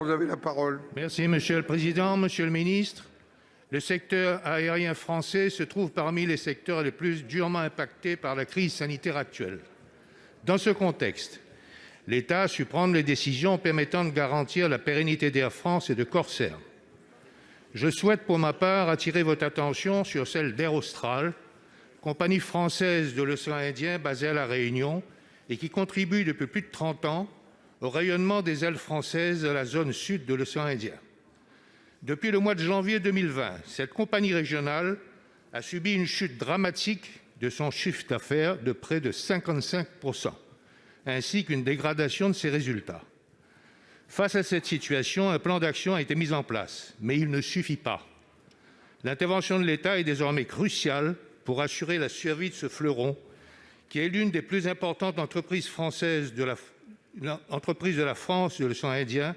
Vous avez la parole. Merci, Monsieur le Président. Monsieur le ministre, le secteur aérien français se trouve parmi les secteurs les plus durement impactés par la crise sanitaire actuelle. Dans ce contexte, l'État a su prendre les décisions permettant de garantir la pérennité d'Air France et de Corsair. Je souhaite pour ma part attirer votre attention sur celle d'Air Austral, compagnie française de l'océan Indien basée à La Réunion et qui contribue depuis plus de 30 ans au rayonnement des ailes françaises de la zone sud de l'océan Indien. Depuis le mois de janvier 2020, cette compagnie régionale a subi une chute dramatique de son chiffre d'affaires de près de 55%, ainsi qu'une dégradation de ses résultats. Face à cette situation, un plan d'action a été mis en place, mais il ne suffit pas. L'intervention de l'État est désormais cruciale pour assurer la survie de ce fleuron, qui est l'une des plus importantes entreprises de la France de l'océan Indien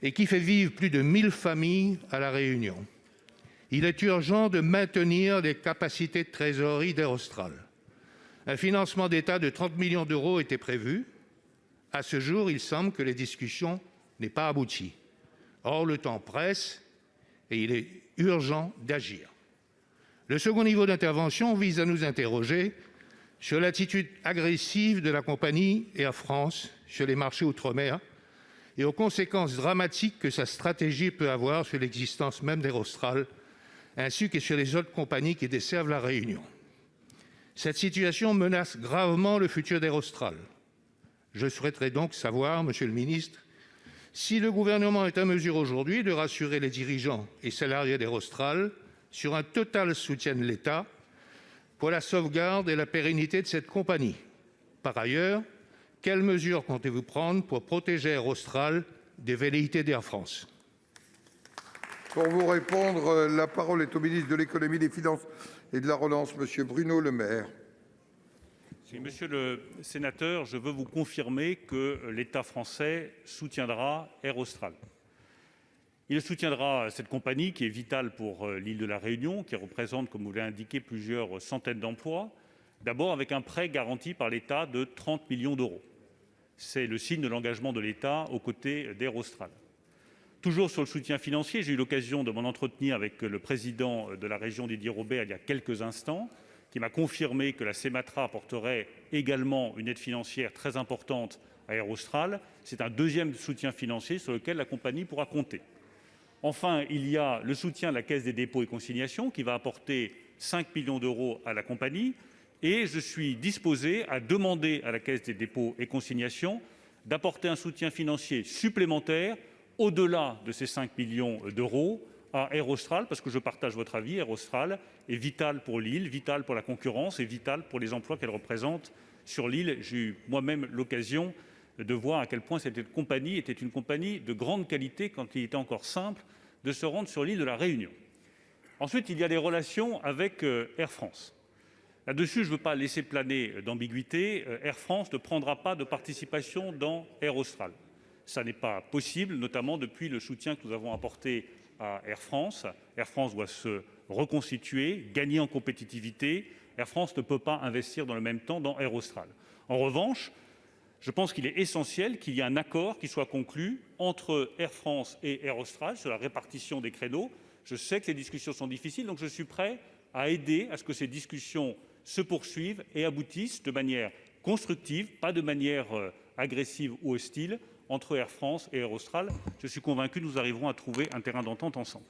et qui fait vivre plus de 1000 familles à La Réunion. Il est urgent de maintenir les capacités de trésorerie d'Air Austral. Un financement d'État de 30 millions d'euros était prévu. À ce jour, il semble que les discussions n'aient pas abouti. Or, le temps presse et il est urgent d'agir. Le second niveau d'intervention vise à nous interroger sur l'attitude agressive de la compagnie Air France sur les marchés outre-mer et aux conséquences dramatiques que sa stratégie peut avoir sur l'existence même d'Air Austral, ainsi que sur les autres compagnies qui desservent La Réunion. Cette situation menace gravement le futur d'Air Austral. Je souhaiterais donc savoir, Monsieur le ministre, si le Gouvernement est en mesure aujourd'hui de rassurer les dirigeants et salariés d'Air Austral sur un total soutien de l'État pour la sauvegarde et la pérennité de cette compagnie. Par ailleurs, quelles mesures comptez-vous prendre pour protéger Air Austral des velléités d'Air France ? Pour vous répondre, la parole est au ministre de l'Économie, des Finances et de la Relance, Monsieur Bruno Le Maire. Monsieur le sénateur, je veux vous confirmer que l'État français soutiendra Air Austral. Il soutiendra cette compagnie qui est vitale pour l'île de la Réunion, qui représente, comme vous l'avez indiqué, plusieurs centaines d'emplois, d'abord avec un prêt garanti par l'État de 30 millions d'euros. C'est le signe de l'engagement de l'État aux côtés d'Air Austral. Toujours sur le soutien financier, j'ai eu l'occasion de m'en entretenir avec le président de la région, Didier Robert, il y a quelques instants, qui m'a confirmé que la CEMATRA apporterait également une aide financière très importante à Air Austral. C'est un deuxième soutien financier sur lequel la compagnie pourra compter. Enfin, il y a le soutien de la Caisse des dépôts et consignations qui va apporter 5 millions d'euros à la compagnie. Et je suis disposé à demander à la Caisse des dépôts et consignations d'apporter un soutien financier supplémentaire au-delà de ces 5 millions d'euros à Air Austral, parce que je partage votre avis, Air Austral est vital pour l'île, vital pour la concurrence et vital pour les emplois qu'elle représente sur l'île. J'ai eu moi-même l'occasion de voir à quel point cette compagnie était une compagnie de grande qualité quand il était encore simple de se rendre sur l'île de la Réunion. Ensuite, il y a les relations avec Air France. Là-dessus, je ne veux pas laisser planer d'ambiguïté. Air France ne prendra pas de participation dans Air Austral. Ça n'est pas possible, notamment depuis le soutien que nous avons apporté à Air France. Air France doit se reconstituer, gagner en compétitivité. Air France ne peut pas investir dans le même temps dans Air Austral. En revanche, je pense qu'il est essentiel qu'il y ait un accord qui soit conclu entre Air France et Air Austral sur la répartition des créneaux. Je sais que les discussions sont difficiles, donc je suis prêt à aider à ce que ces discussions se poursuivent et aboutissent de manière constructive, pas de manière agressive ou hostile, entre Air France et Air Austral. Je suis convaincu que nous arriverons à trouver un terrain d'entente ensemble.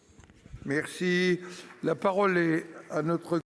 Merci. La parole est à notre